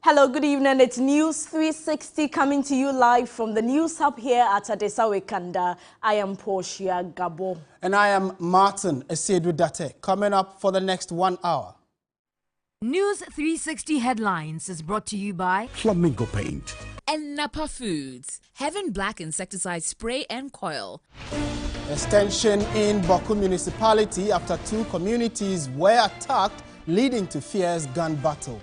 Hello, good evening. It's News 360 coming to you live from the News Hub here at Adesawe Kanda. I am Portia Gabo. And I am Martin Esedu Date. Coming up for the next 1 hour. News 360 Headlines is brought to you by Flamingo Paint and Napa Foods. Heaven Black Insecticide Spray and Coil. There's tension in Boku municipality after two communities were attacked, leading to fierce gun battle.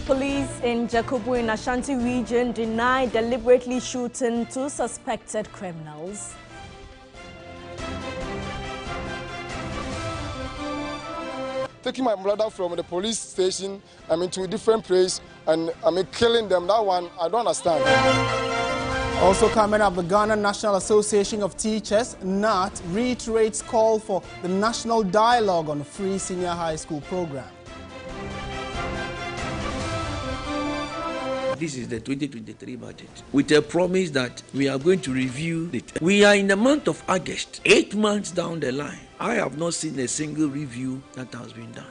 Police in Jakubu in Ashanti region deny deliberately shooting two suspected criminals. Taking my brother from the police station, to a different place, and killing them. That one, I don't understand. Also coming up, the Ghana National Association of Teachers, NAT, reiterates call for the national dialogue on free senior high school program. This is the 2023 budget with a promise that we are going to review it. We are in the month of August, 8 months down the line. I have not seen a single review that has been done.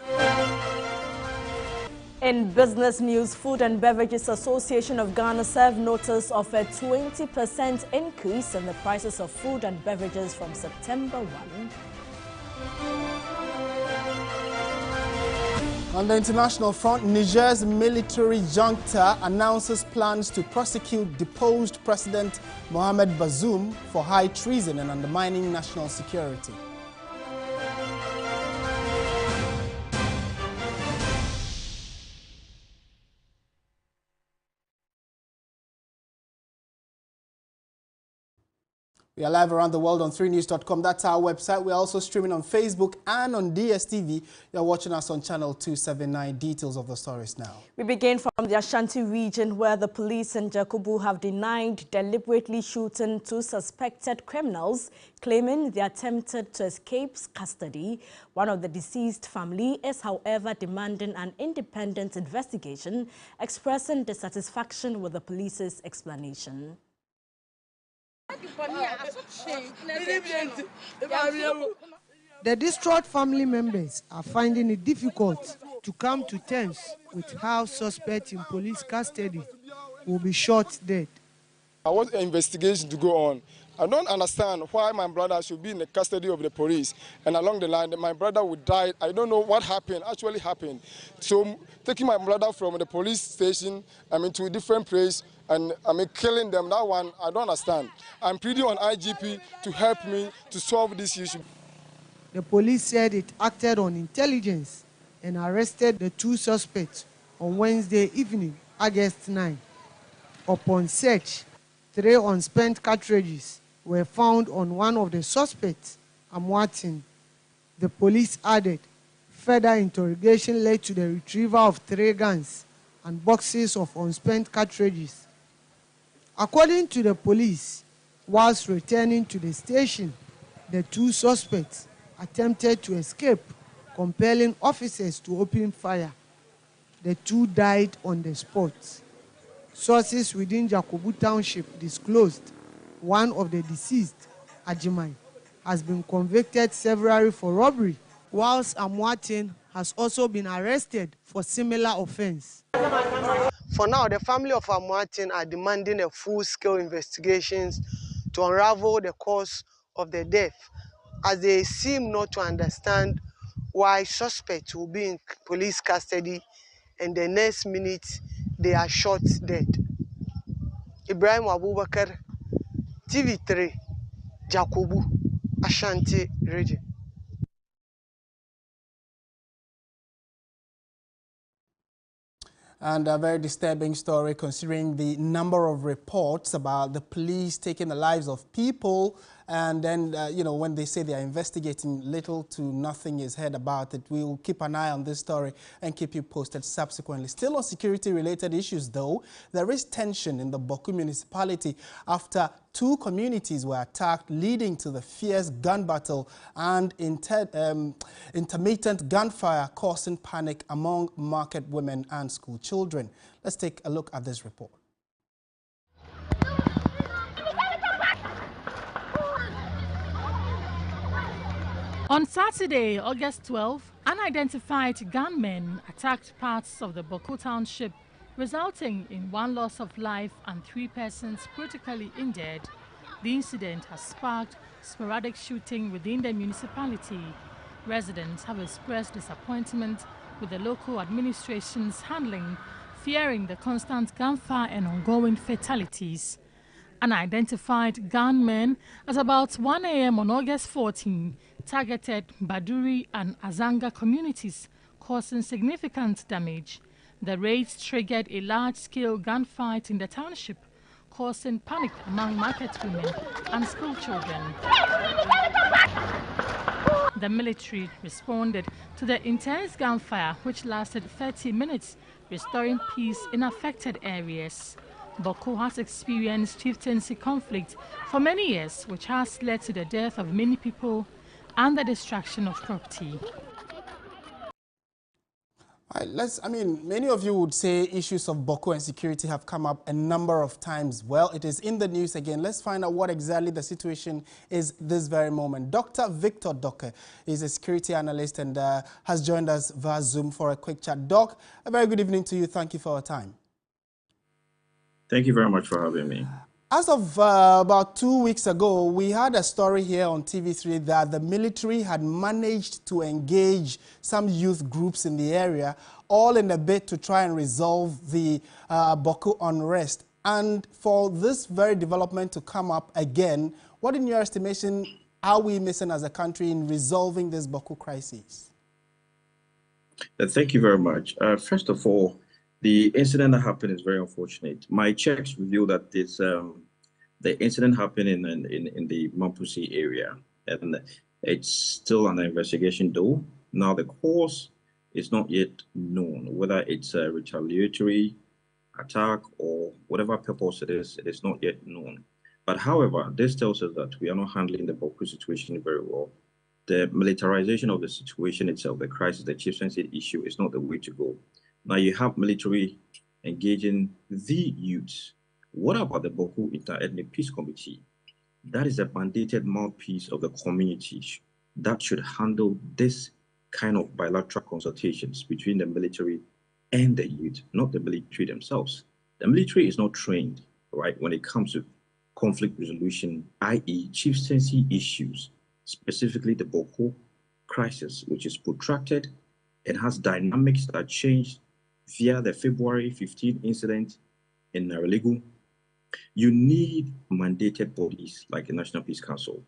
In business news, Food and Beverages Association of Ghana served notice of a 20% increase in the prices of food and beverages from September 1. On the international front, Niger's military junta announces plans to prosecute deposed President Mohamed Bazoum for high treason and undermining national security. We are live around the world on 3news.com. That's our website. We're also streaming on Facebook and on DSTV. You're watching us on channel 279. Details of the stories now. We begin from the Ashanti region, where the police in Jakubu have denied deliberately shooting two suspected criminals, claiming they attempted to escape custody. One of the deceased family is, however, demanding an independent investigation, expressing dissatisfaction with the police's explanation. The distraught family members are finding it difficult to come to terms with how suspects in police custody will be shot dead. I want an investigation to go on. I don't understand why my brother should be in the custody of the police, and along the line my brother would die. I don't know what actually happened. So taking my brother from the police station, to a different place, and killing them. That one, I don't understand. I'm pleading on IGP to help me to solve this issue. The police said it acted on intelligence and arrested the two suspects on Wednesday evening, August 9. Upon search, 3 unspent cartridges were found on one of the suspects, Amwatin. The police added, further interrogation led to the retrieval of 3 guns and boxes of unspent cartridges. According to the police, whilst returning to the station, the two suspects attempted to escape, compelling officers to open fire. The 2 died on the spot. Sources within Jakubu Township disclosed one of the deceased, Ajimai, has been convicted severally for robbery, whilst Amwatin has also been arrested for similar offense. For now, the family of Amwatin are demanding a full-scale investigations to unravel the cause of the death, as they seem not to understand why suspects will be in police custody and the next minute they are shot dead. Ibrahim Abubakar, TV3, Jakubu, Ashanti region. And a very disturbing story considering the number of reports about the police taking the lives of people. And then, when they say they are investigating, little to nothing is heard about it. We will keep an eye on this story and keep you posted subsequently. Still on security-related issues, though, there is tension in the Boku municipality after 2 communities were attacked, leading to the fierce gun battle and intermittent gunfire, causing panic among market women and school children. Let's take a look at this report. On Saturday, August 12, unidentified gunmen attacked parts of the Boko township, resulting in 1 loss of life and 3 persons critically injured. The incident has sparked sporadic shooting within the municipality. Residents have expressed disappointment with the local administration's handling, fearing the constant gunfire and ongoing fatalities. Unidentified gunmen at about 1 a.m. on August 14 targeted Baduri and Azanga communities, causing significant damage. The raids triggered a large-scale gunfight in the township, causing panic among market women and school children. The military responded to the intense gunfire, which lasted 30 minutes, restoring peace in affected areas. Boko has experienced chieftaincy conflict for many years, which has led to the death of many people and the destruction of property. Many of you would say issues of Boko and security have come up a number of times. Well, it is in the news again. Let's find out what exactly the situation is this very moment. Dr. Victor Doke is a security analyst and has joined us via Zoom for a quick chat. Doc, a very good evening to you. Thank you for your time. Thank you very much for having me. As of about 2 weeks ago, we had a story here on TV3 that the military had managed to engage some youth groups in the area, all in a bid to try and resolve the Boko unrest. And for this very development to come up again, what in your estimation are we missing as a country in resolving this Boko crisis? Thank you very much. First of all, the incident that happened is very unfortunate. My checks reveal that this the incident happened in the Mampusi area, and it's still under investigation though. Now the cause is not yet known, whether it's a retaliatory attack or whatever purpose it is not yet known. But however, this tells us that we are not handling the Boko situation very well. The militarization of the situation itself, the crisis, the chieftaincy issue is not the way to go. Now you have military engaging the youths. What about the Boko Inter-Ethnic Peace Committee? That is a mandated mouthpiece of the community that should handle this kind of bilateral consultations between the military and the youth, not the military themselves. The military is not trained, right, when it comes to conflict resolution, i.e. chieftaincy issues, specifically the Boko crisis, which is protracted and has dynamics that changed via the February 15 incident in Narelegu. You need mandated bodies like the National Peace Council,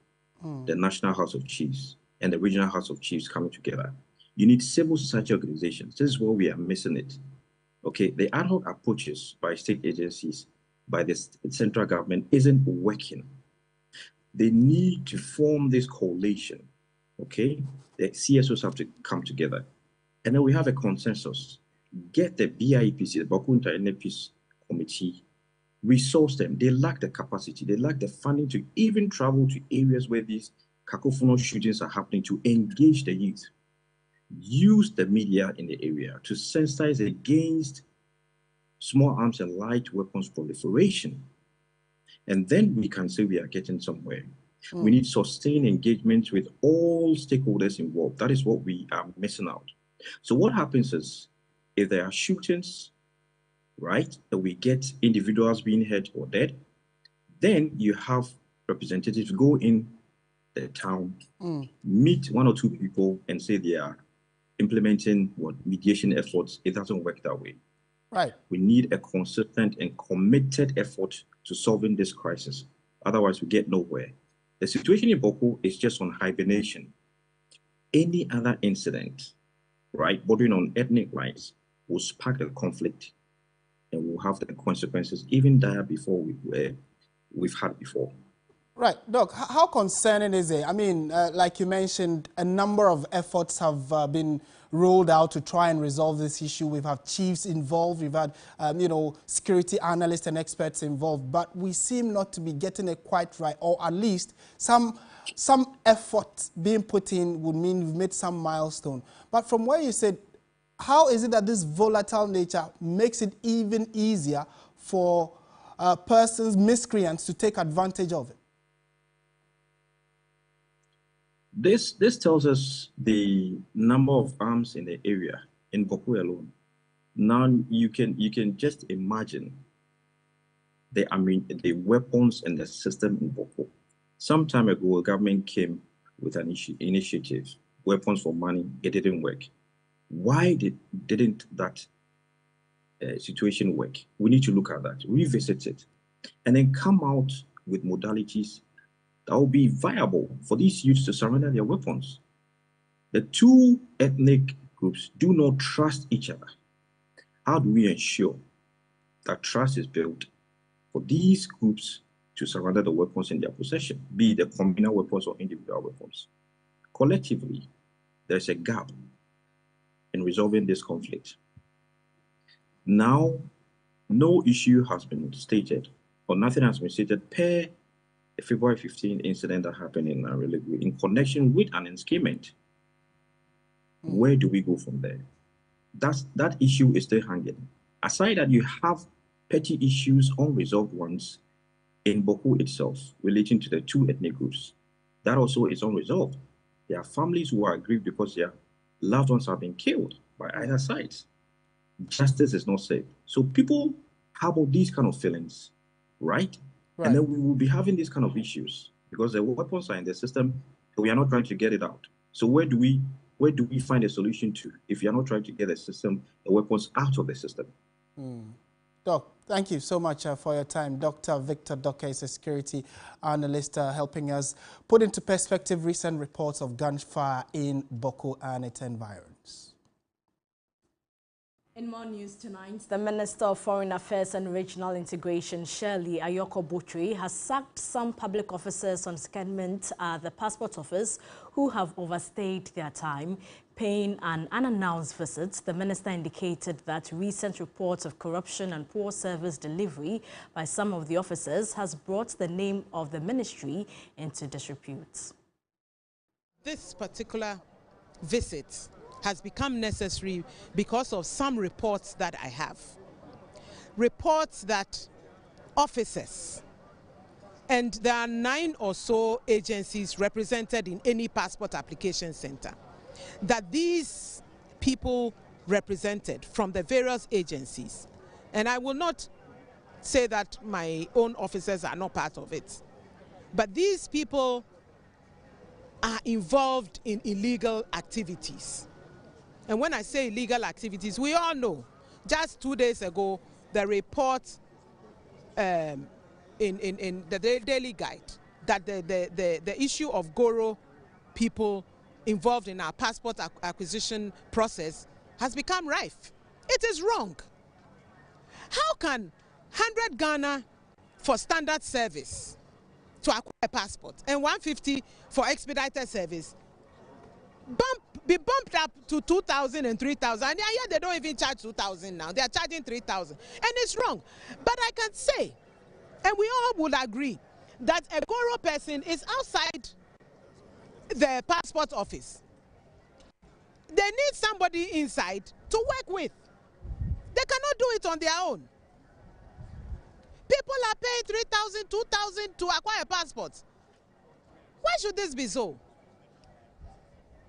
the National House of Chiefs, and the Regional House of Chiefs coming together. You need civil society organizations. This is where we are missing it. Okay, the ad hoc approaches by state agencies, by the central government isn't working. They need to form this coalition, okay? The CSOs have to come together. And then we have a consensus. Get the BIPC, the Boko Inter-Ethnic Peace Committee, resource them. They lack the capacity, they lack the funding to even travel to areas where these cacophonous shootings are happening to engage the youth. Use the media in the area to sensitize against small arms and light weapons proliferation. And then we can say we are getting somewhere. We need sustained engagement with all stakeholders involved. That is what we are missing out. So what happens is, if there are shootings, right, that we get individuals being hurt or dead, then you have representatives go in the town, meet 1 or 2 people and say they are implementing mediation efforts. It doesn't work that way. Right. We need a consistent and committed effort to solving this crisis. Otherwise, we get nowhere. The situation in Boko is just on hibernation. Any other incident, right, bordering on ethnic lines, will spark the conflict and will have the consequences even dire before we've had before. Right, Doc, how concerning is it? I mean, like you mentioned, a number of efforts have been rolled out to try and resolve this issue. We've had chiefs involved, we've had, security analysts and experts involved, but we seem not to be getting it quite right, or at least some effort being put in would mean we've made some milestone. But from where you said, how is it that this volatile nature makes it even easier for miscreants to take advantage of it? This tells us the number of arms in the area in Bawku alone. Now you can just imagine the weapons and the system in Bawku. Some time ago, the government came with an initiative, weapons for money. It didn't work. Why didn't that situation work? We need to look at that, revisit it, and then come out with modalities that will be viable for these youths to surrender their weapons. The two ethnic groups do not trust each other. How do we ensure that trust is built for these groups to surrender the weapons in their possession, be it the communal weapons or individual weapons? Collectively, there's a gap in resolving this conflict. Now, no issue has been stated, or nothing has been stated per the February 15 incident that happened in Relegui in connection with an enscarement. Where do we go from there? That issue is still hanging. Aside that, you have petty issues, unresolved ones in Bawku itself relating to the two ethnic groups. That also is unresolved. There are families who are aggrieved because their loved ones have been killed by either sides. Justice is not safe. So people harbor these kind of feelings, right? And then we will be having these kind of issues because the weapons are in the system, and we are not trying to get it out. So where do we find a solution to if you are not trying to get the weapons out of the system? Doc, thank you so much for your time. Dr. Victor Doka is a security analyst helping us put into perspective recent reports of gunfire in Bawku and its environs. In more news tonight, the Minister of Foreign Affairs and Regional Integration, Shirley Ayoko Botry, has sacked some public officers on secondment at the Passport Office who have overstayed their time, paying an unannounced visit. The minister indicated that recent reports of corruption and poor service delivery by some of the officers has brought the name of the ministry into disrepute. This particular visit has become necessary because of some reports that I have. Reports that officers, and there are 9 or so agencies represented in any passport application center, that these people represented from the various agencies, and I will not say that my own officers are not part of it, but these people are involved in illegal activities. And when I say illegal activities, we all know. Just 2 days ago, the report in the Daily Guide that the issue of Goro people involved in our passport acquisition process has become rife. It is wrong. How can 100 Ghana for standard service to acquire a passport and 150 for expedited service be bumped up to 2,000 and 3,000? And yeah, they don't even charge 2,000 now. They are charging 3,000. And it's wrong. But I can say, and we all would agree, that a Goro person is outside the passport office. They need somebody inside to work with. They cannot do it on their own. People are paying 3,000, 2,000 to acquire passports. Why should this be so?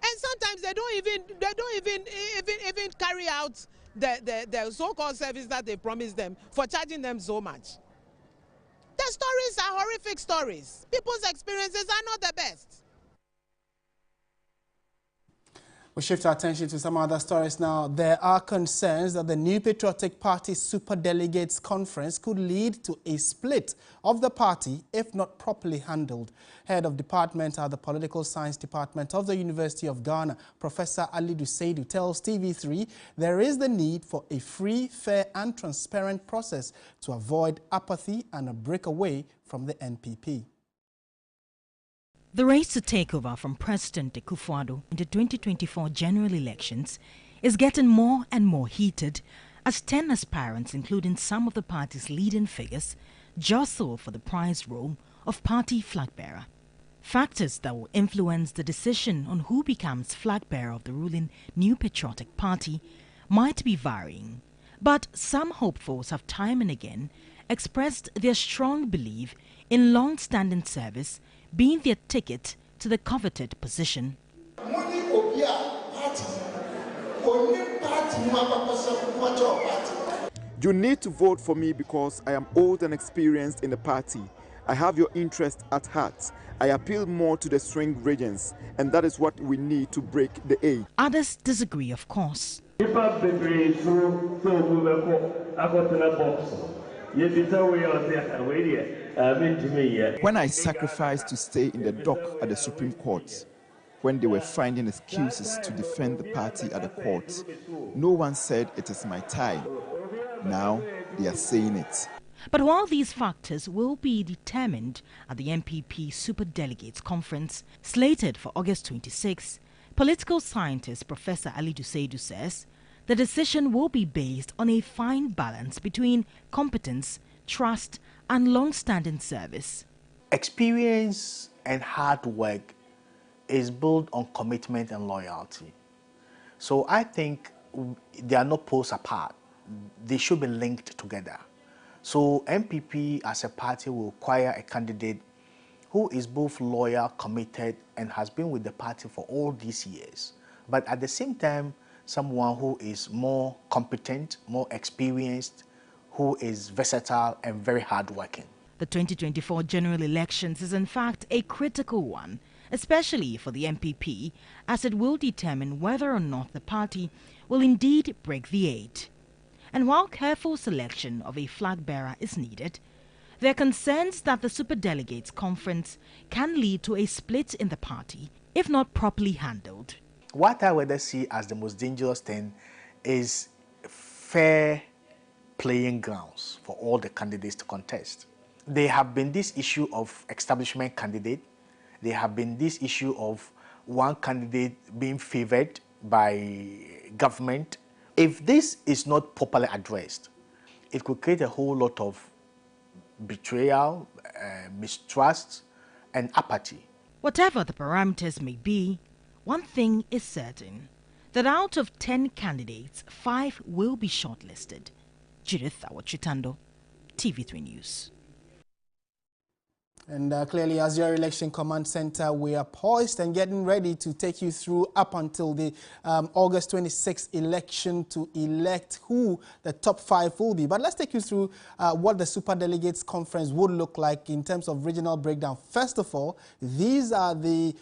And sometimes they don't even carry out the so-called service that they promised them for charging them so much. The stories are horrific stories. People's experiences are not the best. We shift our attention to some other stories now. There are concerns that the New Patriotic Party Superdelegates Conference could lead to a split of the party if not properly handled. Head of Department at the Political Science Department of the University of Ghana, Professor Alidu Seidu, tells TV3 there is the need for a free, fair and transparent process to avoid apathy and a breakaway from the NPP. The race to take over from President Akufo-Addo in the 2024 general elections is getting more and more heated as 10 aspirants, including some of the party's leading figures, jostle for the prized role of party flag bearer. Factors that will influence the decision on who becomes flag bearer of the ruling New Patriotic Party might be varying, but some hopefuls have time and again expressed their strong belief in long-standing service being their ticket to the coveted position. You need to vote for me because I am old and experienced in the party. I have your interest at heart. I appeal more to the swing regions, and that is what we need to break the age. Others disagree, of course. When I sacrificed to stay in the dock at the Supreme Court, when they were finding excuses to defend the party at the court, no one said it is my time. Now they are saying it. But while these factors will be determined at the NPP Superdelegates Conference, slated for August 26, political scientist Professor Ali Duseidu says the decision will be based on a fine balance between competence, trust, and long-standing service. Experience and hard work is built on commitment and loyalty. So I think they are not poles apart. They should be linked together. So NPP as a party will require a candidate who is both loyal, committed, and has been with the party for all these years. But at the same time, someone who is more competent, more experienced, who is versatile and very hardworking. The 2024 general elections is in fact a critical one, especially for the NPP, as it will determine whether or not the party will indeed break the 8. And while careful selection of a flag bearer is needed, there are concerns that the Superdelegates Conference can lead to a split in the party if not properly handled. What I would see as the most dangerous thing is fair playing grounds for all the candidates to contest. There have been this issue of establishment candidate. There have been this issue of one candidate being favored by government. If this is not properly addressed, it could create a whole lot of betrayal, mistrust, and apathy. Whatever the parameters may be, one thing is certain, that out of 10 candidates, 5 will be shortlisted. Judith Awachitando, TV3 News. And clearly, as your Election Command Center, we are poised and getting ready to take you through up until the August 26th election to elect who the top 5 will be. But let's take you through what the Superdelegates Conference would look like in terms of regional breakdown. First of all, these are the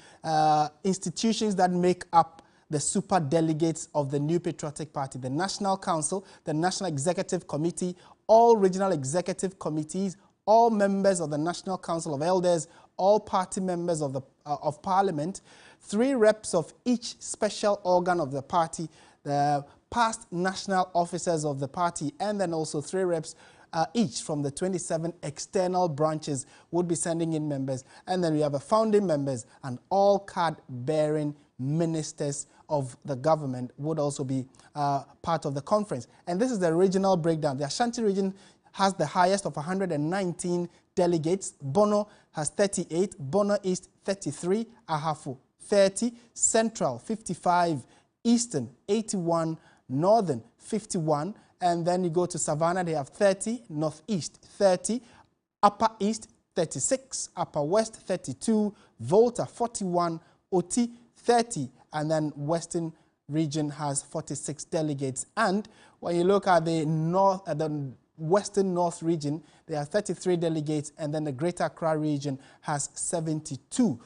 institutions that make up the Superdelegates of the New Patriotic Party: the National Council, the National Executive Committee, all regional executive committees, all members of the National Council of Elders, all party members of Parliament, 3 reps of each special organ of the party, the past national officers of the party, and then also 3 reps each from the 27 external branches would be sending in members. And then we have the founding members, and all card-bearing ministers of the government would also be part of the conference. And this is the regional breakdown. The Ashanti region has the highest of 119 delegates. Bono has 38, Bono East 33, Ahafo 30, Central 55, Eastern 81, Northern 51, and then you go to Savannah, they have 30, Northeast 30, Upper East 36, Upper West 32, Volta 41, Oti 30, and then Western region has 46 delegates. And when you look at the Western North region, there are 33 delegates, and then the Greater Accra region has 72.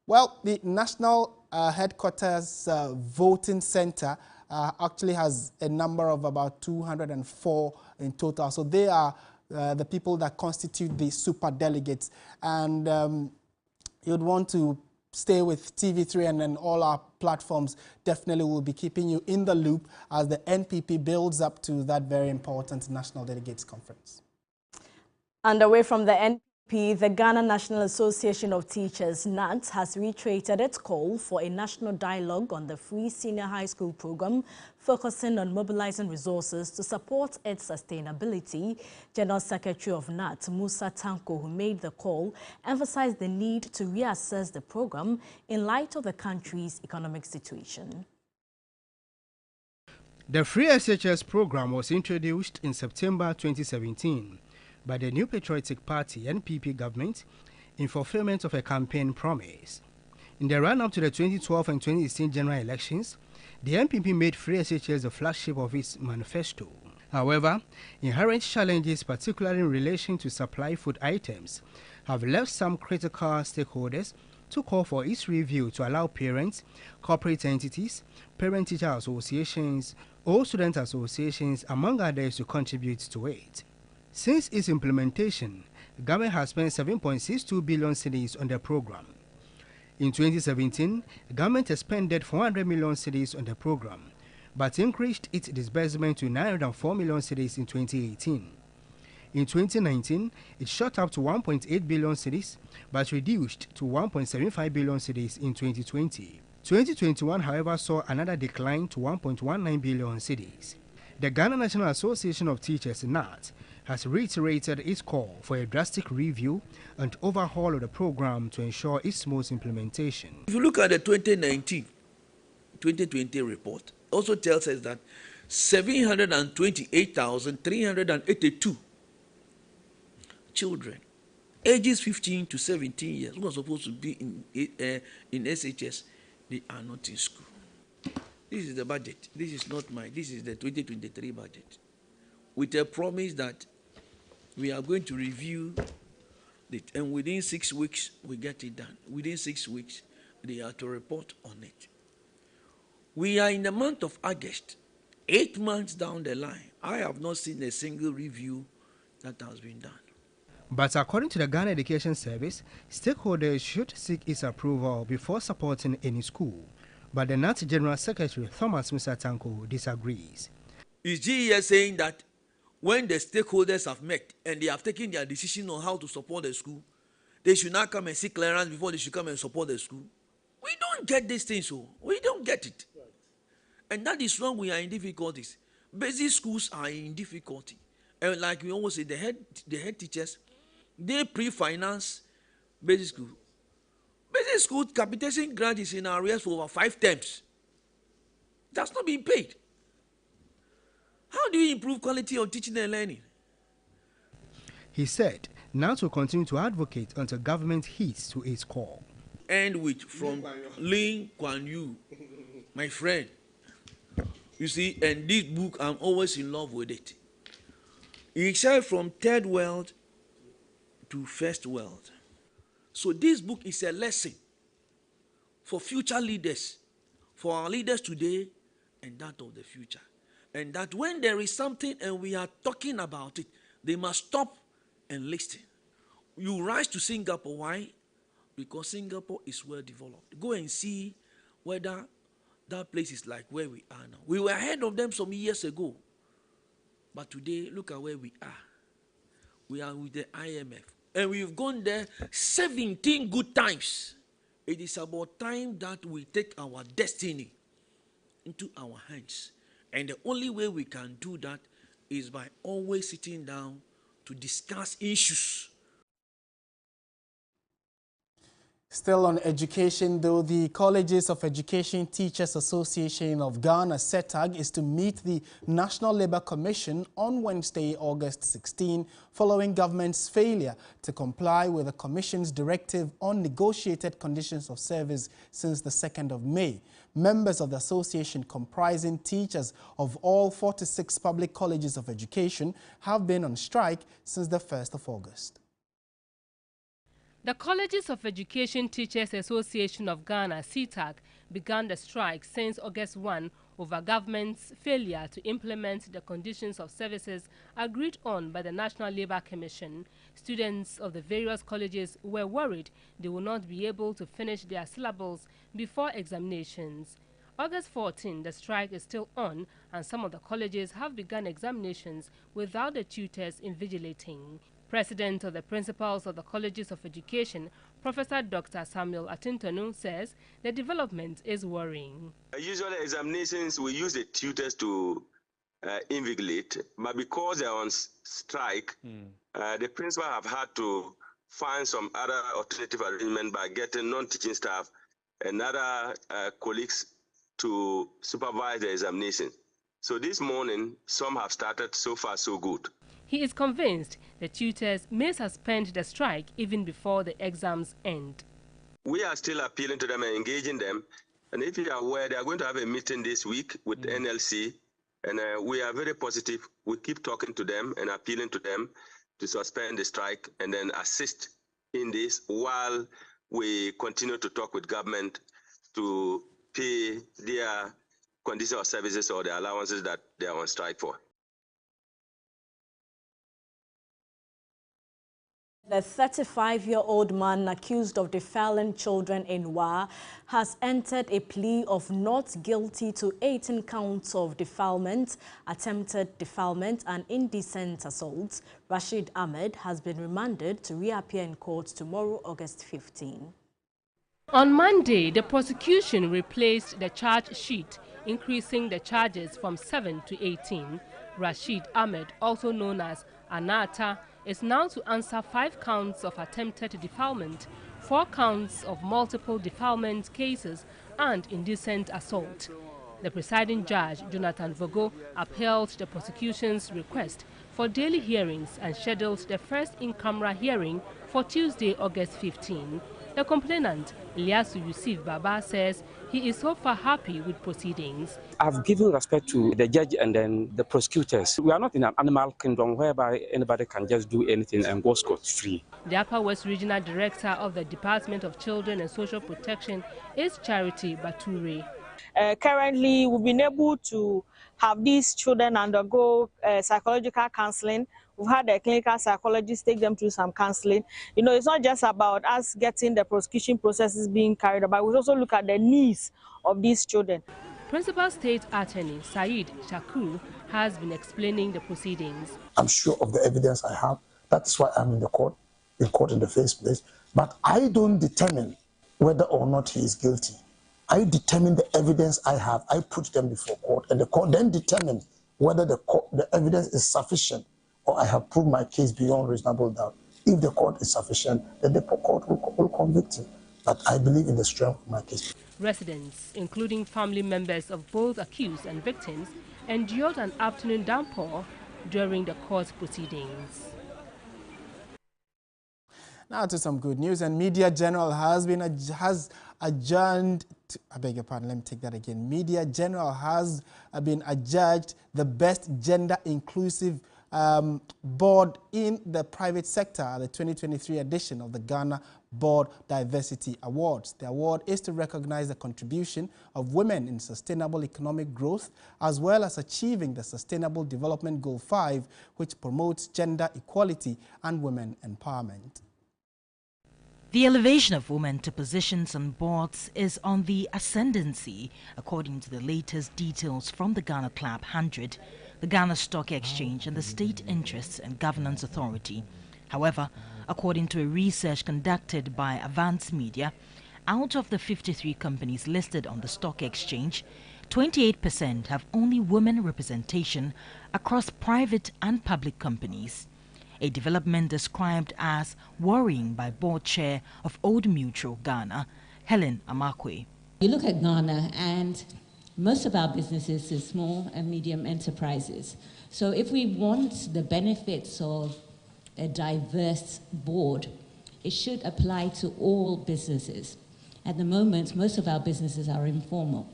Well, the national headquarters voting center actually has a number of about 204 in total. So they are the people that constitute the super delegates. And you'd want to stay with TV3, and then all our platforms definitely will be keeping you in the loop as the NPP builds up to that very important National Delegates Conference. And away from the NPP, the Ghana National Association of Teachers, NAT, has reiterated its call for a national dialogue on the free senior high school program, focusing on mobilizing resources to support its sustainability. General Secretary of NAT, Musa Tanko, who made the call, emphasized the need to reassess the program in light of the country's economic situation. The Free SHS program was introduced in September 2017 by the New Patriotic Party NPP government in fulfillment of a campaign promise. In the run-up to the 2012 and 2016 general elections, the NPP made free SHS the flagship of its manifesto. However, inherent challenges, particularly in relation to supply food items, have left some critical stakeholders to call for its review to allow parents, corporate entities, parent-teacher associations, or student associations, among others, to contribute to it. Since its implementation, the government has spent 7.62 billion cedis on the program. In 2017, the government expended 400 million cedis on the program, but increased its disbursement to 904 million cedis in 2018. In 2019, it shot up to 1.8 billion cedis, but reduced to 1.75 billion cedis in 2020. 2021, however, saw another decline to 1.19 billion cedis. The Ghana National Association of Teachers, NAT, has reiterated its call for a drastic review and overhaul of the program to ensure its smooth implementation. If you look at the 2019-2020 report, also tells us that 728,382 children ages 15 to 17 years who are supposed to be in SHS, they are not in school. This is the budget. This is not mine. This is the 2023 budget, with a promise that we are going to review it, and within 6 weeks we get it done. Within 6 weeks they are to report on it. We are in the month of August, 8 months down the line. I have not seen a single review that has been done. But according to the Ghana Education Service, stakeholders should seek its approval before supporting any school. But the NAT General Secretary Thomas Musatanko disagrees. Is GES saying that when the stakeholders have met and they have taken their decision on how to support the school, they should not come and seek clearance before they should come and support the school? We don't get these things, so we don't get it. And that is when we are in difficulties. Basic schools are in difficulty. And like we always say, the head teachers, they pre-finance basic school. Basic school capitation grant is in arrears for over 5 terms. That's not being paid. How do you improve quality of teaching and learning? He said, now to continue to advocate until government heeds to its call. And with from Lee Kuan Yew, my friend. You see, and this book, I'm always in love with it. He said from third world to first world. So this book is a lesson for future leaders, for our leaders today and that of the future. And that when there is something and we are talking about it, they must stop and listen. You rise to Singapore. Why? Because Singapore is well developed. Go and see whether that place is like where we are now. We were ahead of them some years ago. But today, look at where we are. We are with the IMF. And we've gone there 17 good times. It is about time that we take our destiny into our hands. And the only way we can do that is by always sitting down to discuss issues. Still on education, though, the Colleges of Education Teachers Association of Ghana, CETAG, is to meet the National Labour Commission on Wednesday, August 16, following government's failure to comply with the Commission's directive on negotiated conditions of service since the 2nd of May. Members of the association, comprising teachers of all 46 public colleges of education, have been on strike since the 1st of August. The Colleges of Education Teachers Association of Ghana, CETAG, began the strike since August 1 over government's failure to implement the conditions of services agreed on by the National Labour Commission. Students of the various colleges were worried they will not be able to finish their syllables before examinations. August 14, the strike is still on, and some of the colleges have begun examinations without the tutors invigilating. President of the Principals of the Colleges of Education, Professor Dr. Samuel Atintonu, says the development is worrying. Usually examinations, we use the tutors to invigilate, but because they're on strike, the principal have had to find some other alternative arrangement by getting non-teaching staff and other colleagues to supervise the examination. So this morning, some have started. So far, so good. He is convinced the tutors may suspend the strike even before the exams end. we are still appealing to them and engaging them. And if you are aware, they are going to have a meeting this week with NLC, and we are very positive. We keep talking to them and appealing to them to suspend the strike and then assist in this while we continue to talk with government to pay their condition of services or the allowances that they are on strike for. The 35-year-old man accused of defiling children in Wa has entered a plea of not guilty to 18 counts of defilement, attempted defilement and indecent assault. Rashid Ahmed has been remanded to reappear in court tomorrow, August 15. On Monday, the prosecution replaced the charge sheet, increasing the charges from 7 to 18. Rashid Ahmed, also known as Anata, is now to answer 5 counts of attempted defilement, 4 counts of multiple defilement cases and indecent assault. The presiding judge, Jonathan Vogo, upheld the prosecution's request for daily hearings and scheduled the first in-camera hearing for Tuesday, August 15. The complainant, Ilyasu Yusuf Baba, says he is so far happy with proceedings. I've given respect to the judge and then the prosecutors. We are not in an animal kingdom whereby anybody can just do anything and go scot-free. The Upper West Regional Director of the Department of Children and Social Protection is Charity Bature. Currently, we've been able to have these children undergo psychological counseling. We've had the clinical psychologists take them through some counseling. You know, it's not just about us getting the prosecution processes being carried out, but we also look at the needs of these children. Principal State Attorney Saeed Shakur has been explaining the proceedings. I'm sure of the evidence I have. That's why I'm in court in the first place. But I don't determine whether or not he is guilty. I determine the evidence I have. I put them before court, and the court then determines whether the evidence is sufficient or I have proved my case beyond reasonable doubt. If the court is sufficient, then the court will convict him. But I believe in the strength of my case. Residents, including family members of both accused and victims, endured an afternoon downpour during the court proceedings. Now to some good news, and Media General has adjourned. I beg your pardon, let me take that again. Media General has been adjudged the best gender inclusive board in the private sector, the 2023 edition of the Ghana Board Diversity Awards. The award is to recognize the contribution of women in sustainable economic growth, as well as achieving the Sustainable Development Goal 5, which promotes gender equality and women empowerment. The elevation of women to positions on boards is on the ascendancy, according to the latest details from the Ghana Club 100, the Ghana Stock Exchange and the State Interests and Governance Authority. However, according to a research conducted by Avance Media, out of the 53 companies listed on the stock exchange, 28% have only women representation across private and public companies. A development described as worrying by board chair of Old Mutual Ghana, Helen Amakwe. You look at Ghana and most of our businesses is small and medium enterprises. So if we want the benefits of a diverse board, it should apply to all businesses. At the moment, most of our businesses are informal.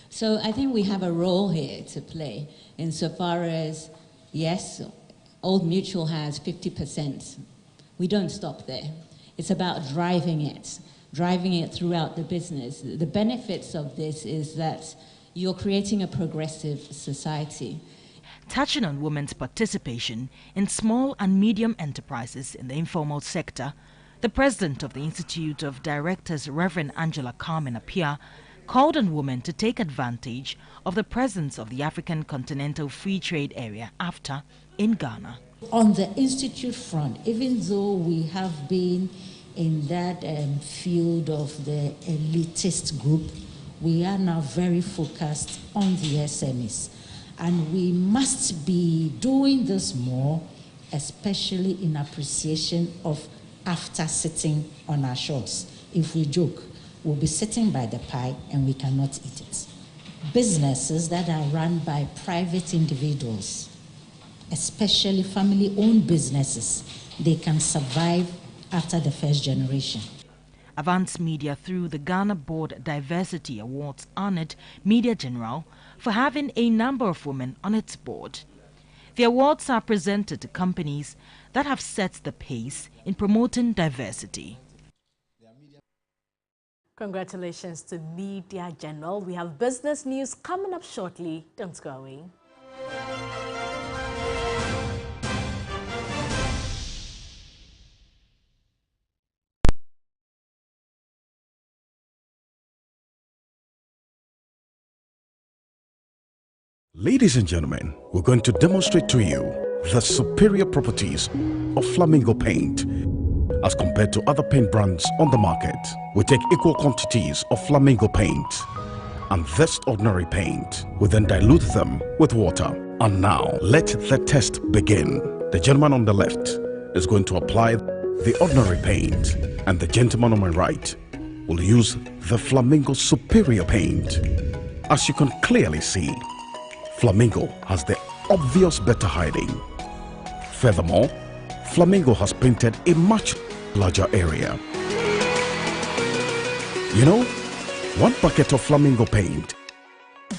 So I think we have a role here to play insofar as, yes, Old Mutual has 50%. We don't stop there. It's about driving it throughout the business. The benefits of this is that you're creating a progressive society. Touching on women's participation in small and medium enterprises in the informal sector, the president of the Institute of Directors, Reverend Angela Carmen Appiah, called on women to take advantage of the presence of the African Continental Free Trade Area, AFTA, in Ghana. On the Institute front, even though we have been in that field of the elitist group, we are now very focused on the SMEs. And we must be doing this more, especially in appreciation of AFTA sitting on our shores. If we joke, we'll be sitting by the pie and we cannot eat it. Businesses that are run by private individuals, especially family-owned businesses, they can survive after the first generation. Avance Media, through the Ghana Board Diversity Awards, honored Media General for having a number of women on its board. The awards are presented to companies that have set the pace in promoting diversity. Congratulations to Media General. We have business news coming up shortly. Don't go away. Ladies and gentlemen, we're going to demonstrate to you the superior properties of Flamingo paint as compared to other paint brands on the market. We take equal quantities of Flamingo paint and this ordinary paint. We then dilute them with water. And now, let the test begin. The gentleman on the left is going to apply the ordinary paint, and the gentleman on my right will use the Flamingo superior paint. As you can clearly see, Flamingo has the obvious better hiding. Furthermore, Flamingo has painted a much larger area. You know, 1 bucket of Flamingo paint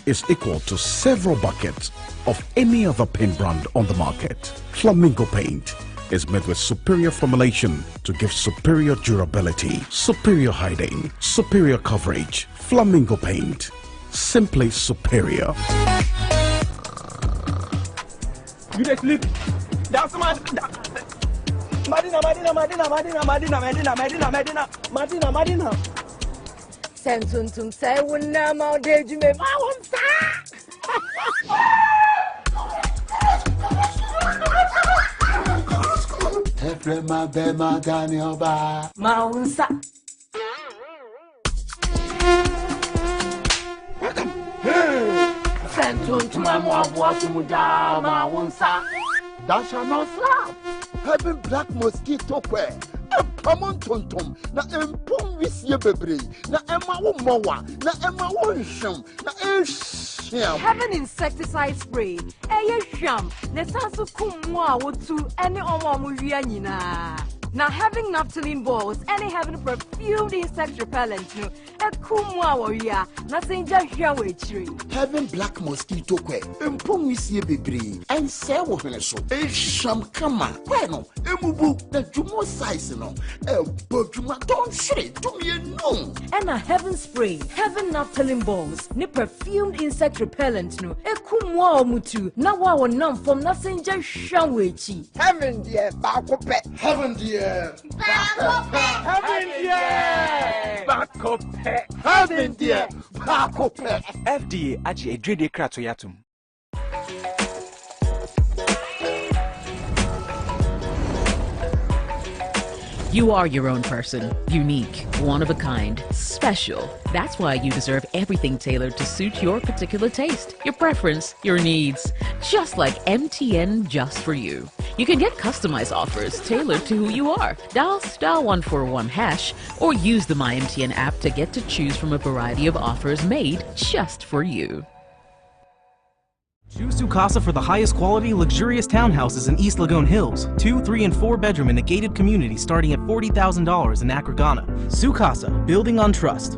is equal to several buckets of any other paint brand on the market. Flamingo paint is made with superior formulation to give superior durability, superior hiding, superior coverage. Flamingo paint, simply superior. You dey sleep? That's Madina. Sentuntum say wunna ma de jume ma wonsa. Efrema be ma gani oba. Ma wonsa. Sentuntum ma bo sumuda ma wonsa. That shall not slap. Having black mosquito que. Pamon tontom na empom wisie bebre na ema wo mowa na ema wo nhwam na ehwam. Having insecticide spray eye hwam na sanso kum a wotu ene omo wia nyina. Now having naphthalene balls and having perfumed insect repellent no ekumwa warrior nothing just here with having black mosquito que empom wisie bebre and say wo hene so ehwam kama kwe no emubu na jumo size no boduma don't shred to me no and a heaven spray having naphthalene balls ni perfumed insect repellent no ekumwa omutu na wa wonam from nothing just here with heaven dear bakope heaven dear FDA achi edrede krato yatum. You are your own person, unique, one of a kind, special. That's why you deserve everything tailored to suit your particular taste, your preference, your needs. Just like MTN Just For You. You can get customized offers tailored to who you are. Dial *141# or use the MyMTN app to get to choose from a variety of offers made just for you. Choose Sukasa for the highest quality, luxurious townhouses in East Lagoon Hills. 2, 3, and 4 bedroom in a gated community starting at $40,000 in Accra, Ghana. Sukasa, building on trust.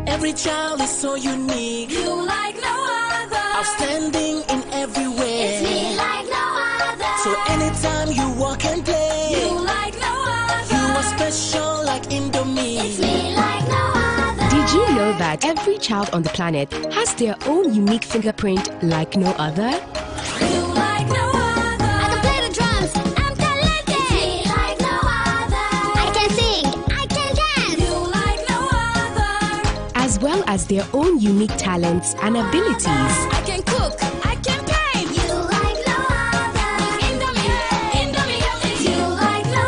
Every child is so unique. You like no other. Outstanding in every way. It's me like no other. So anytime you walk and play. You like no other. You are special like Indomie. It's me like no other. Did you know that every child on the planet has their own unique fingerprint like no other? You like no other. I can play the drums. I'm talented. It's me like no other. I can sing. I can dance. You like no other. As well as their own unique talents and abilities. I can cook. I can paint. You like no other. Indomie. You like no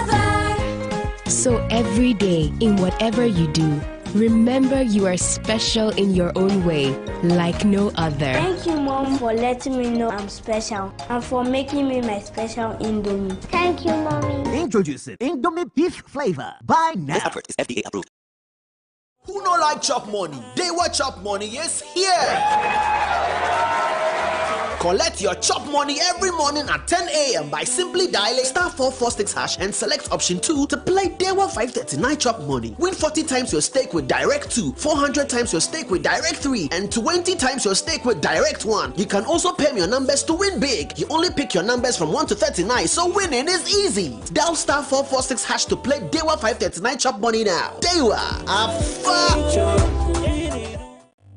other. So every day, in whatever you do, remember you are special in your own way, like no other. Thank you, Mom, for letting me know I'm special and for making me my special Indomie. Thank you, Mommy. Introducing Indomie beef flavor. Buy now. This effort is FDA approved. Who no like chop money? They want chop money is here. Collect your chop money every morning at 10 a.m. by simply dialing *446# and select option 2 to play Dewa 539 chop money. Win 40 times your stake with Direct 2, 400 times your stake with Direct 3, and 20 times your stake with Direct 1. You can also pay your numbers to win big. You only pick your numbers from 1 to 39, so winning is easy. Dial *446# to play Dewa 539 chop money now. Dewa,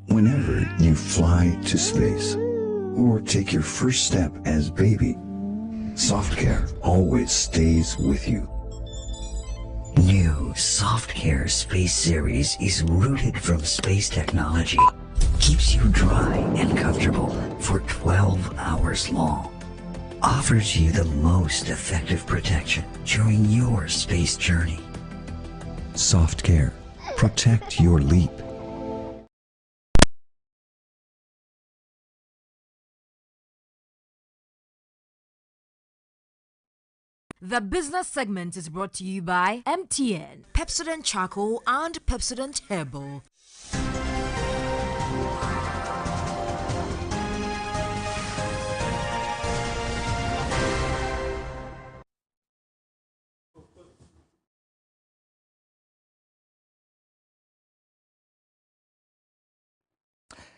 Whenever you fly to space or take your first step as baby, SoftCare always stays with you. New SoftCare Space Series is rooted from space technology. Keeps you dry and comfortable for 12 hours long. Offers you the most effective protection during your space journey. SoftCare. Protect your leap. The business segment is brought to you by MTN, Pepsodent Charcoal and Pepsodent Herbal.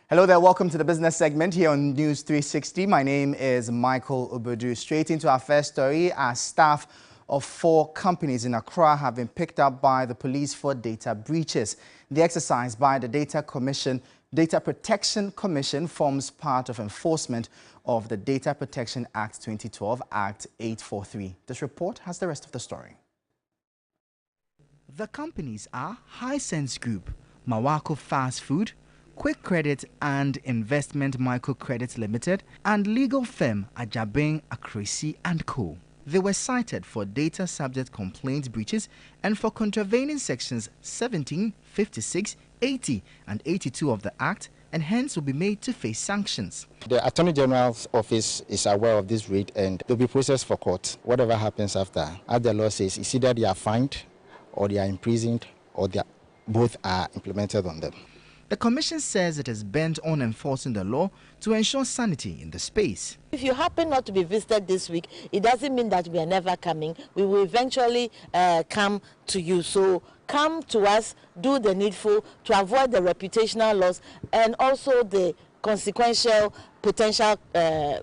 Hello there, welcome to the business segment here on News 360. My name is Michael Obodu. Straight into our first story, as staff of 4 companies in Accra have been picked up by the police for data breaches. The exercise by the Data Protection Commission forms part of enforcement of the Data Protection Act 2012, Act 843. This report has the rest of the story. The companies are Hisense Group, Mawako Fast Food, Quick Credit and Investment Microcredit Limited, and legal firm Ajabeng Akresi & Co. They were cited for data subject complaint breaches and for contravening sections 17, 56, 80 and 82 of the Act, and hence will be made to face sanctions. The Attorney General's office is aware of this raid and they'll be processed for court. Whatever happens after, as the law says, it's either they are fined or they are imprisoned or both are implemented on them. The Commission says it is bent on enforcing the law to ensure sanity in the space. If you happen not to be visited this week, it doesn't mean that we are never coming. We will eventually come to you. So come to us, do the needful to avoid the reputational loss and also the consequential potential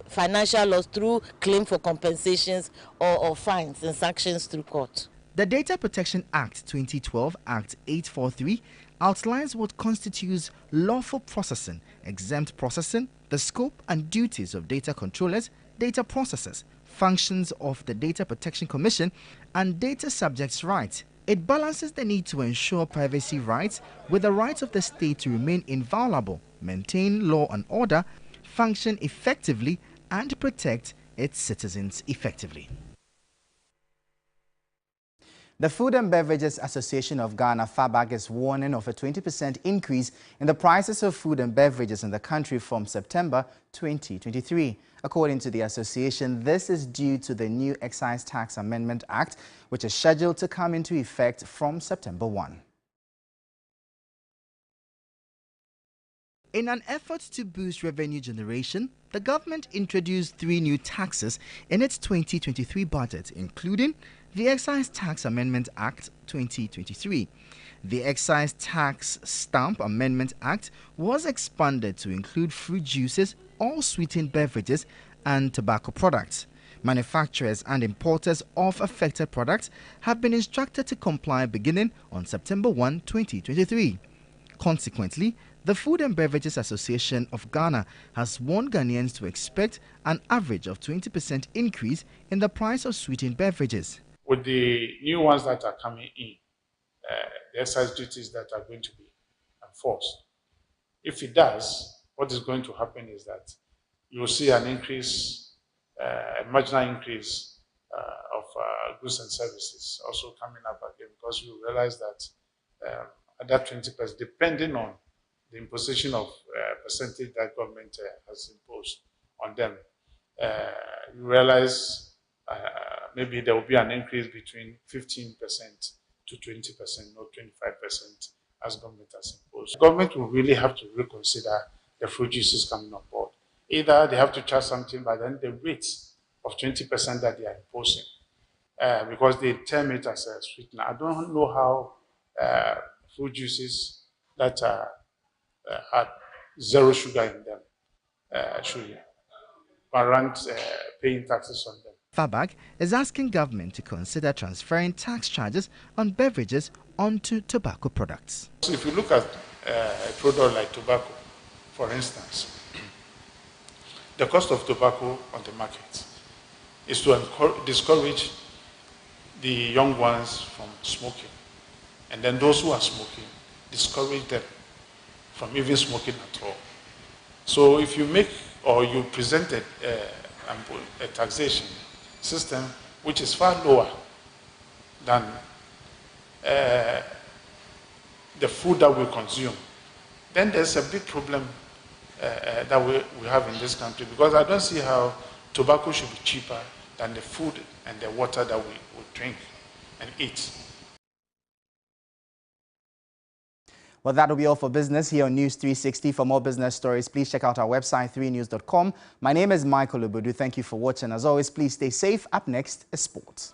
financial loss through claim for compensations or fines and sanctions through court. The Data Protection Act 2012, Act 843, outlines what constitutes lawful processing, exempt processing, the scope and duties of data controllers, data processors, functions of the Data Protection Commission, and data subjects' rights. It balances the need to ensure privacy rights with the right of the state to remain inviolable, maintain law and order, function effectively, and protect its citizens effectively. The Food and Beverages Association of Ghana, FABAG, is warning of a 20% increase in the prices of food and beverages in the country from September 2023. According to the association, this is due to the new Excise Tax Amendment Act, which is scheduled to come into effect from September 1. In an effort to boost revenue generation, the government introduced 3 new taxes in its 2023 budget, including the Excise Tax Amendment Act 2023. The Excise Tax Stamp Amendment Act was expanded to include fruit juices, all sweetened beverages, and tobacco products. Manufacturers and importers of affected products have been instructed to comply beginning on September 1, 2023. Consequently, the Food and Beverages Association of Ghana has warned Ghanaians to expect an average of 20% increase in the price of sweetened beverages. With the new ones that are coming in, the excise duties that are going to be enforced, if it does, what is going to happen is that you will see an increase, a marginal increase of goods and services also coming up again, because you realize that at that 20%, depending on the imposition of percentage that government has imposed on them, you realize maybe there will be an increase between 15% to 20%, not 25%, as government has imposed. The government will really have to reconsider the fruit juices coming on board. Either they have to charge something, but then the rate of 20% that they are imposing, because they term it as a sweetener. I don't know how fruit juices that had zero sugar in them should warrant paying taxes on them. FABAG is asking government to consider transferring tax charges on beverages onto tobacco products. So if you look at a product like tobacco, for instance, the cost of tobacco on the market is to discourage the young ones from smoking. And then those who are smoking, discourage them from even smoking at all. So if you make or you present a taxation system which is far lower than the food that we consume, then there's a big problem that we have in this country, because I don't see how tobacco should be cheaper than the food and the water that we drink and eat. Well, that'll be all for business here on News 360. For more business stories, please check out our website, 3news.com. My name is Michael Obodu. Thank you for watching. As always, please stay safe. Up next is sports.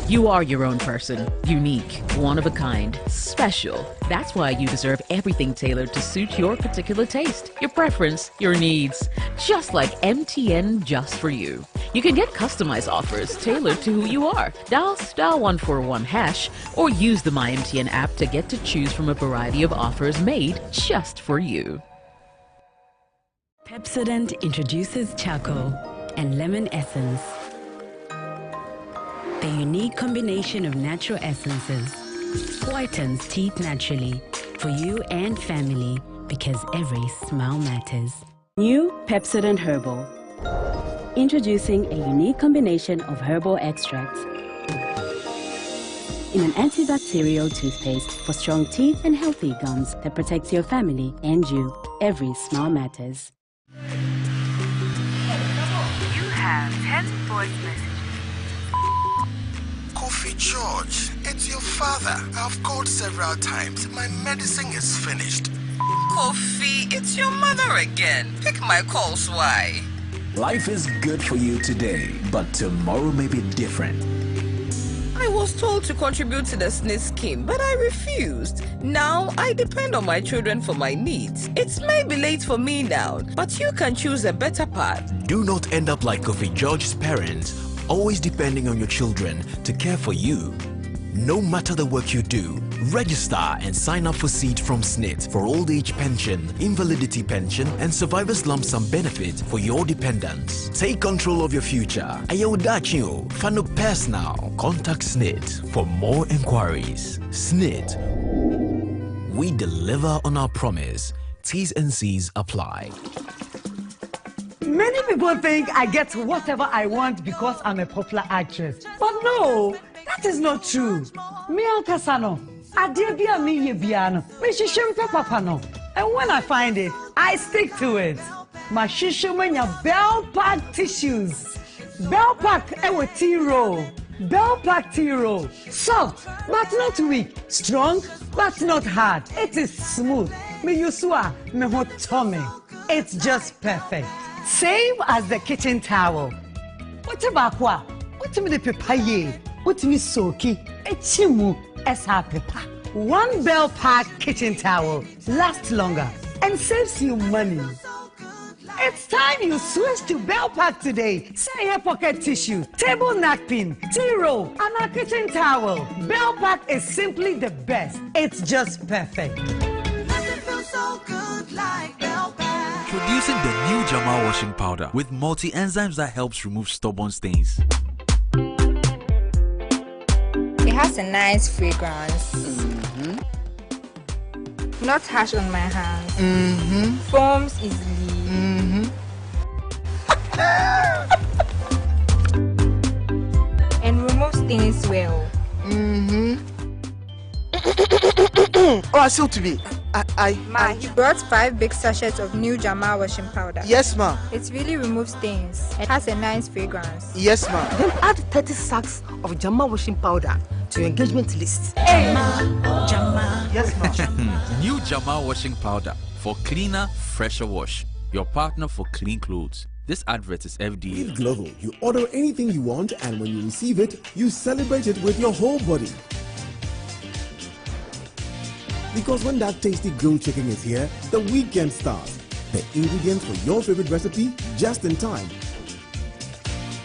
You are your own person, unique, one of a kind, special. That's why you deserve everything tailored to suit your particular taste, your preference, your needs. Just like MTN Just For You. You can get customized offers tailored to who you are. Dial *141# or use the MyMTN app to get to choose from a variety of offers made just for you. Pepsodent introduces charcoal and lemon essence. The unique combination of natural essences whitens teeth naturally for you and family, because every smile matters. New Pepsodent Herbal. Introducing a unique combination of herbal extracts in an antibacterial toothpaste for strong teeth and healthy gums that protects your family and you. Every smile matters. You have 10 voice messages. Kofi George, it's your father. I've called several times. My medicine is finished. Kofi, it's your mother again. Pick my calls, why? Life is good for you today, but tomorrow may be different. I was told to contribute to the SNIT scheme, but I refused. Now I depend on my children for my needs. It may be late for me now, but you can choose a better path. Do not end up like Kofi George's parents, always depending on your children to care for you. No matter the work you do, register and sign up for Seed from SNIT for old age pension, invalidity pension, and survivor's lump sum benefit for your dependents. Take control of your future. Ayodachio, Fano Personal. Contact SNIT for more inquiries. SNIT. We deliver on our promise. T's and C's apply. Many people think I get whatever I want because I'm a popular actress. But no, that is not true. Me Alcasano, Adebia mi yebiano, me shishimpe papano. And when I find it, I stick to it. My shishimenya Bell Pack tissues. Bell Pack ewe tea roll. Bell Pack tea roll. Soft, but not weak. Strong, but not hard. It is smooth. Me yusua, me hot tummy. It's just perfect. Same as the kitchen towel. What about what? What me the papaye? What me soaki? Echimu esa pepa. One Bell Pack kitchen towel lasts longer and saves you money. It's time you switch to Bell Pack today. Say your pocket tissue, table napkin, tea roll, and a kitchen towel. Bell Pack is simply the best. It's just perfect. Nothing feels so good like Bell Pack. Introducing the new Jamal washing powder with multi-enzymes that helps remove stubborn stains. It has a nice fragrance. Not harsh on my hands. Foams easily. And removes stains well. Oh, I still to be. Ma, you brought 5 big sachets of new Jama washing powder. Yes, ma. It really removes stains and has a nice fragrance. Yes, ma. Then add 30 sacks of Jama washing powder to your engagement list. Hey, ma. Jama. Yes, ma. New Jama washing powder for cleaner, fresher wash. Your partner for clean clothes. This advert is FDA. With Global, you order anything you want, and when you receive it, you celebrate it with your whole body. Because when that tasty grilled chicken is here, the weekend starts. The ingredients for your favorite recipe just in time.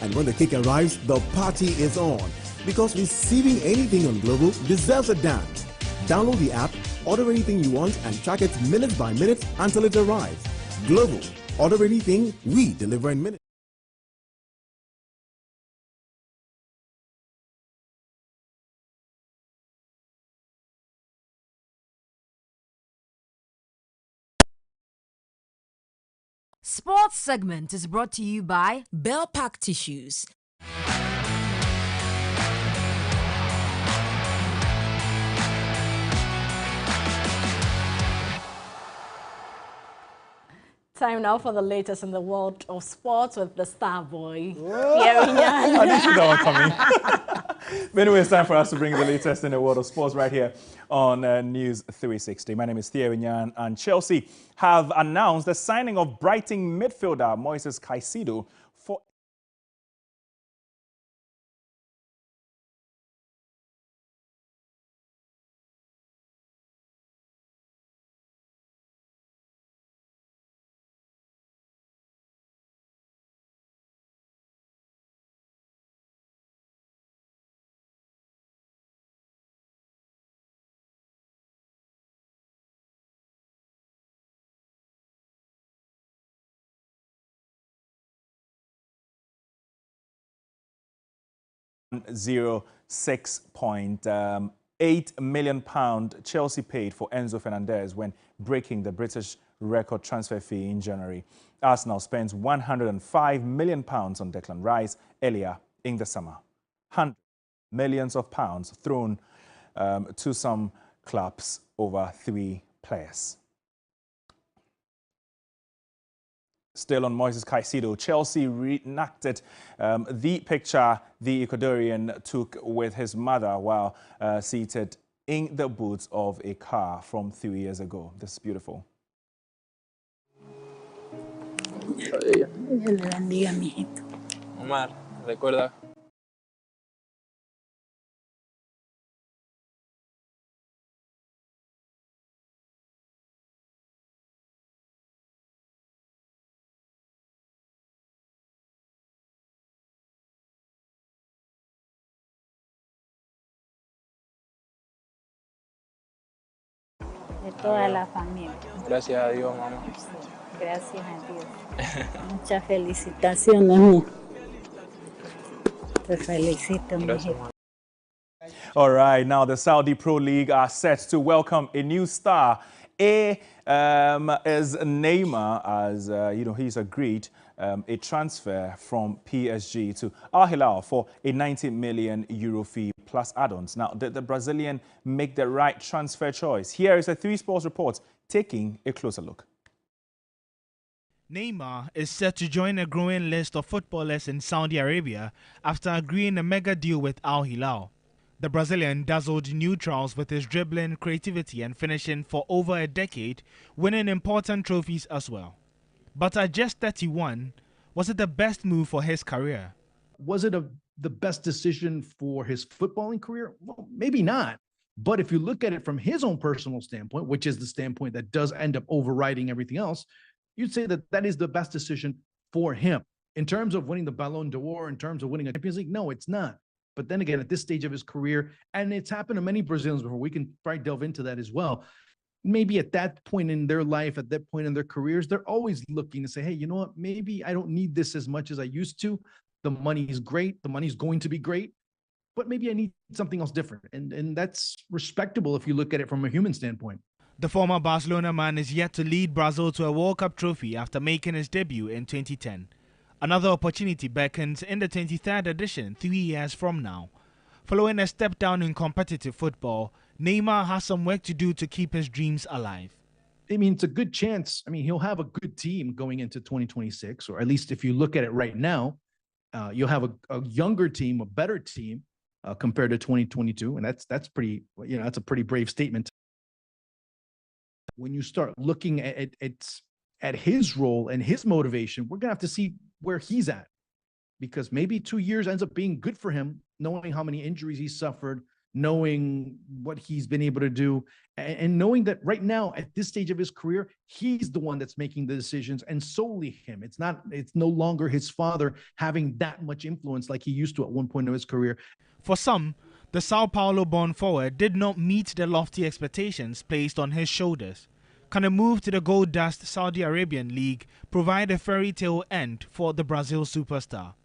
And when the cake arrives, the party is on. Because receiving anything on Global deserves a dance. Download the app, order anything you want, and track it minute by minute until it arrives. Global. Order anything, we deliver in minutes. Sports segment is brought to you by Bell Pack Tissues. Time now for the latest in the world of sports with the star boy. I didn't see that one coming. But anyway, it's time for us to bring the latest in the world of sports right here on News 360. My name is Thierry Nyan, and Chelsea have announced the signing of Brighton midfielder Moises Caicedo for £6.8 million Chelsea paid for Enzo Fernandez when breaking the British record transfer fee in January. Arsenal spent £105 million on Declan Rice earlier in the summer. Hundreds of millions of pounds thrown to some clubs over 3 players. Still on Moises Caicedo, Chelsea reenacted the picture the Ecuadorian took with his mother while seated in the boot of a car from 3 years ago. This is beautiful. Omar, recuerda. De toda la familia. Gracias a Dios, mamá. Gracias a Dios. Muchas felicitaciones, mía. Te felicito, mijito. All right, now the Saudi Pro League are set to welcome a new star. Is Neymar, as he's agreed a transfer from PSG to Al Hilal for a €90 million fee plus add-ons. Now, did the Brazilian make the right transfer choice? Here is a 3 Sports report taking a closer look. Neymar is set to join a growing list of footballers in Saudi Arabia after agreeing a mega deal with Al Hilal. The Brazilian dazzled neutrals with his dribbling, creativity and finishing for over a decade, winning important trophies as well. But at just 31, was it the best move for his career? Was it the best decision for his footballing career? Well, maybe not. But if you look at it from his own personal standpoint, which is the standpoint that does end up overriding everything else, you'd say that that is the best decision for him. In terms of winning the Ballon d'Or, in terms of winning a Champions League, no, it's not. But then again, at this stage of his career, and it's happened to many Brazilians before, we can probably delve into that as well. Maybe at that point in their life, at that point in their careers, they're always looking to say, hey, you know what, maybe I don't need this as much as I used to. The money is great. The money's going to be great. But maybe I need something else different. And that's respectable if you look at it from a human standpoint. The former Barcelona man is yet to lead Brazil to a World Cup trophy after making his debut in 2010. Another opportunity beckons in the 23rd edition 3 years from now. Following a step down in competitive football, Neymar has some work to do to keep his dreams alive. I mean, it's a good chance. I mean, he'll have a good team going into 2026, or at least if you look at it right now, you'll have a younger team, a better team compared to 2022, and that's pretty. That's a pretty brave statement. When you start looking at his role and his motivation, we're gonna have to see where he's at, because maybe 2 years ends up being good for him, knowing how many injuries he's suffered, knowing what he's been able to do, and knowing that right now at this stage of his career, he's the one that's making the decisions, and solely him. It's no longer his father having that much influence like he used to at one point of his career. For some, the Sao Paulo-born forward did not meet the lofty expectations placed on his shoulders. Can a move to the gold dust Saudi Arabian League provide a fairy tale end for the Brazil superstar?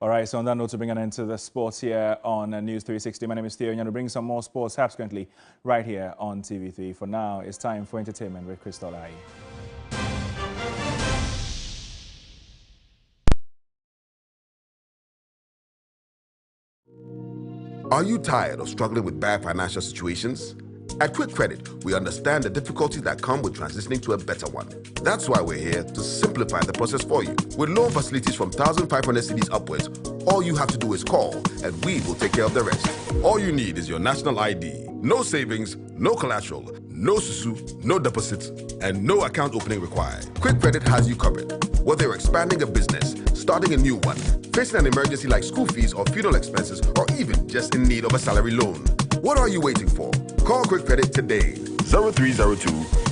All right, so on that note, to bring an end to the sports here on News 360, my name is Theo, and I'm going to bring some more sports subsequently right here on TV3. For now, it's time for entertainment with Crystal Ai. Are you tired of struggling with bad financial situations? At Quick Credit, we understand the difficulties that come with transitioning to a better one. That's why we're here to simplify the process for you. With loan facilities from 1,500 cedis upwards, all you have to do is call and we will take care of the rest. All you need is your national ID. No savings, no collateral, no susu, no deposits, and no account opening required. Quick Credit has you covered. Whether you're expanding a business, starting a new one, facing an emergency like school fees or funeral expenses, or even just in need of a salary loan. What are you waiting for? Call Quick Credit today. 0302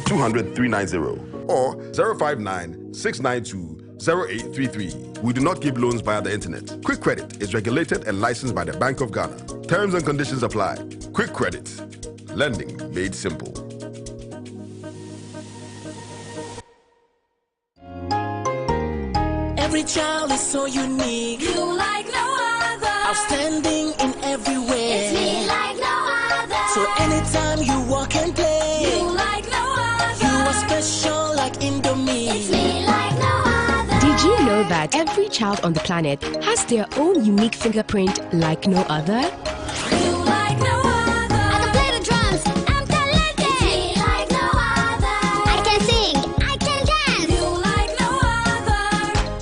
200 390 or 059 692 0833. We do not give loans via the internet. Quick Credit is regulated and licensed by the Bank of Ghana. Terms and conditions apply. Quick Credit. Lending made simple. Every child is so unique. You like no other. Outstanding in every way. It's me like no other. So anytime you walk and play, you like no other. You are special like Indomie. It's me like no other. Did you know that every child on the planet has their own unique fingerprint like no other? You like no other. I can play the drums. I'm talented. It's me like no other. I can sing. I can dance. You like no other.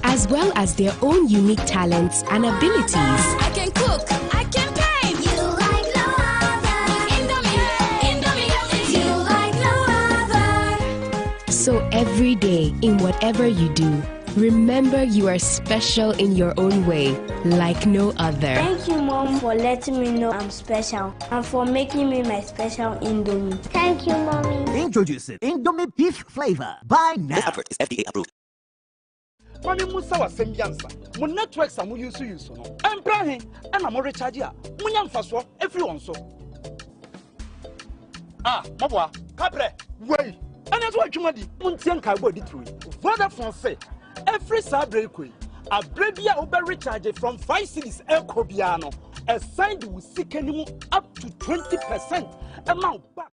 As well as their own unique talents and abilities. I can cook. I can paint. You like no other. Indomie. You like no other. So every day, in whatever you do, remember you are special in your own way, like no other. Thank you, Mom, for letting me know I'm special and for making me my special Indomie. Thank you, Mommy. Introducing Indomie beef flavor. Buy now. This advert is FDA approved. Mami Musa was sembiansa. Mun networks are use no. Embrahin and I'm recharge ya. Munyam faso everyone so. Mabwa, Capre, way. And that's what you madi. Muntian Kaibo did through. Vodafone say every Saturday a Brevia Uber recharge from 5 cities El Cobiano. Assigned with seek up to 20% amount back.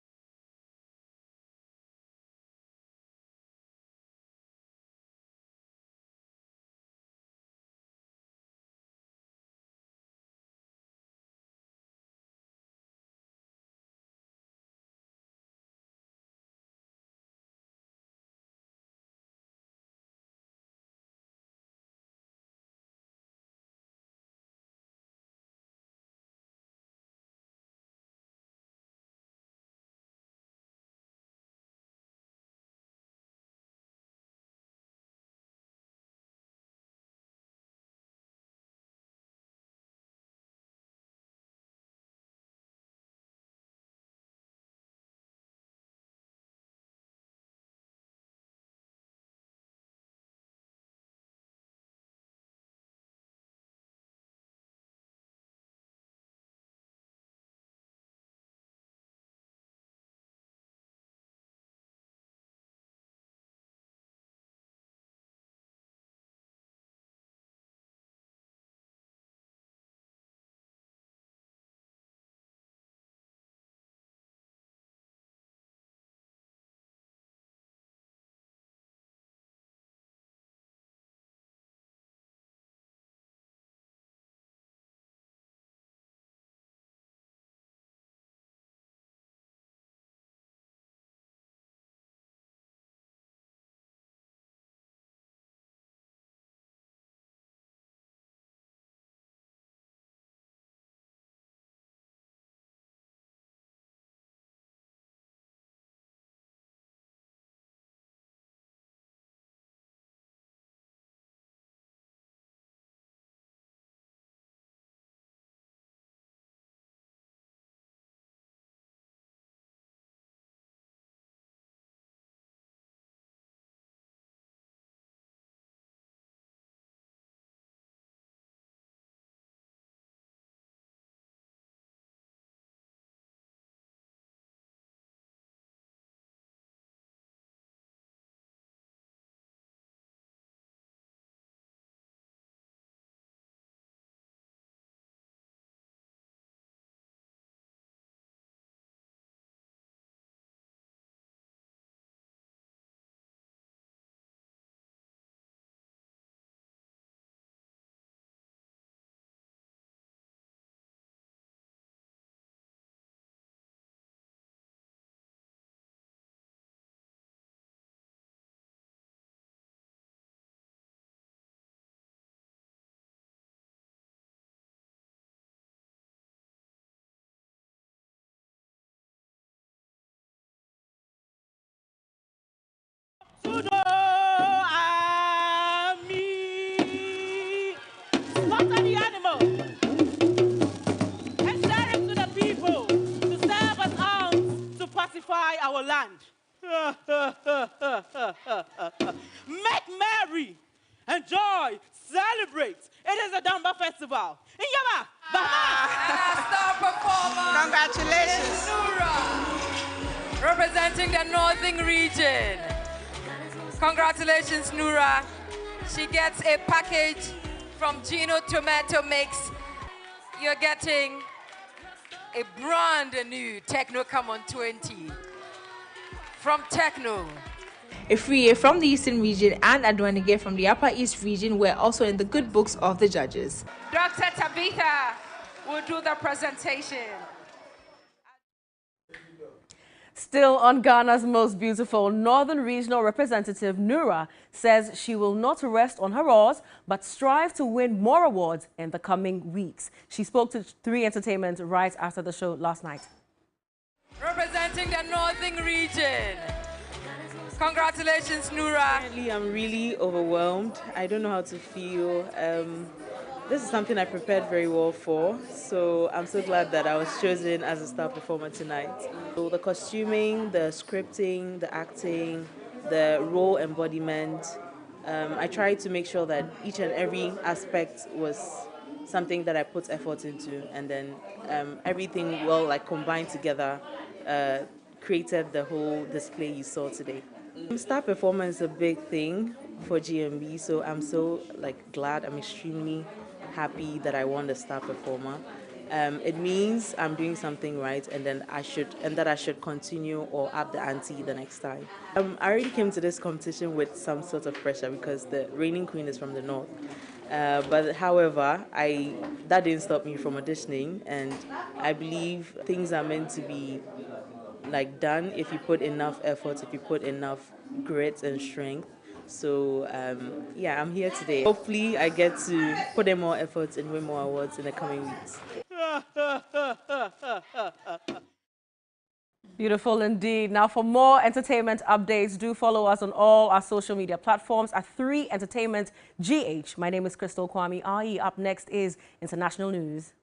Make merry, enjoy, celebrate. It is a Damba festival. In Yaba, Star performer. Congratulations. Nura, representing the Northern region. Congratulations, Nura. She gets a package from Gino Tomato Mix. You're getting a brand new Techno Come On 20 from Techno. Ifriye from the Eastern region and Adwanige from the Upper East region were also in the good books of the judges. Dr. Tabitha will do the presentation. Still on Ghana's most beautiful, Northern Regional Representative Nura says she will not rest on her oars, but strive to win more awards in the coming weeks. She spoke to 3 Entertainment right after the show last night. Representing the Northern region. Congratulations, Nura. Currently, I'm really overwhelmed. I don't know how to feel. This is something I prepared very well for, so I'm so glad that I was chosen as a star performer tonight. So the costuming, the scripting, the acting, the role embodiment, I tried to make sure that each and every aspect was something that I put effort into, and then everything well combined together created the whole display you saw today. Star performer is a big thing for GMB, so I'm so glad. I'm extremely happy that I won the star performer. It means I'm doing something right, and then I should continue or up the ante the next time. I already came to this competition with some sort of pressure because the reigning queen is from the north. But however, that didn't stop me from auditioning, and I believe things are meant to be done if you put enough effort, if you put enough grit and strength. So yeah, I'm here today. Hopefully I get to put in more efforts and win more awards in the coming weeks. Beautiful indeed. Now for more entertainment updates, do follow us on all our social media platforms at 3 Entertainment GH. My name is Crystal Kwame. Up next is international news.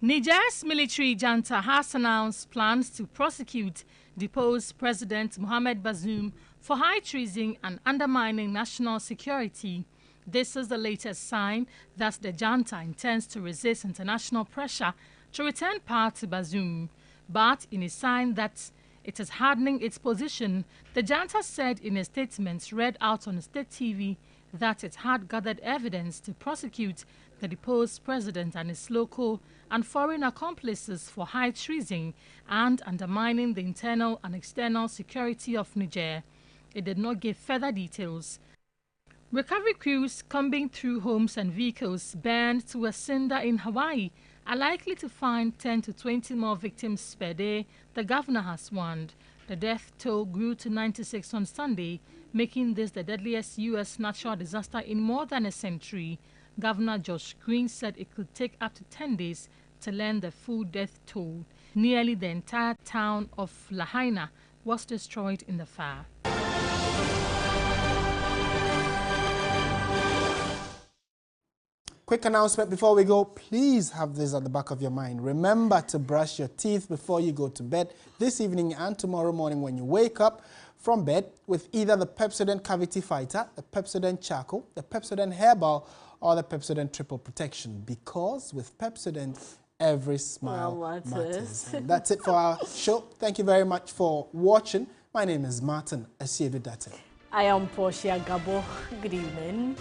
Niger's military junta has announced plans to prosecute deposed President Mohamed Bazoum for high treason and undermining national security. This is the latest sign that the junta intends to resist international pressure to return power to Bazoum. But in a sign that it is hardening its position, the junta said in a statement read out on state TV that it had gathered evidence to prosecute the deposed president and his local and foreign accomplices for high treason and undermining the internal and external security of Niger. It did not give further details. Recovery crews combing through homes and vehicles burned to a cinder in Hawaii are likely to find 10 to 20 more victims per day, the governor has warned. The death toll grew to 96 on Sunday, making this the deadliest U.S. natural disaster in more than a century. Governor Josh Green said it could take up to 10 days to learn the full death toll. Nearly the entire town of Lahaina was destroyed in the fire. Quick announcement before we go. Please have this at the back of your mind. Remember to brush your teeth before you go to bed this evening and tomorrow morning when you wake up from bed with either the Pepsodent Cavity Fighter, the Pepsodent Charcoal, the Pepsodent Hairball, or the Pepsodent Triple Protection. Because with Pepsodent, every smile matters. And that's it for our show. Thank you very much for watching. My name is Martin Asiedu Date. I am Portia Gabo. Good evening.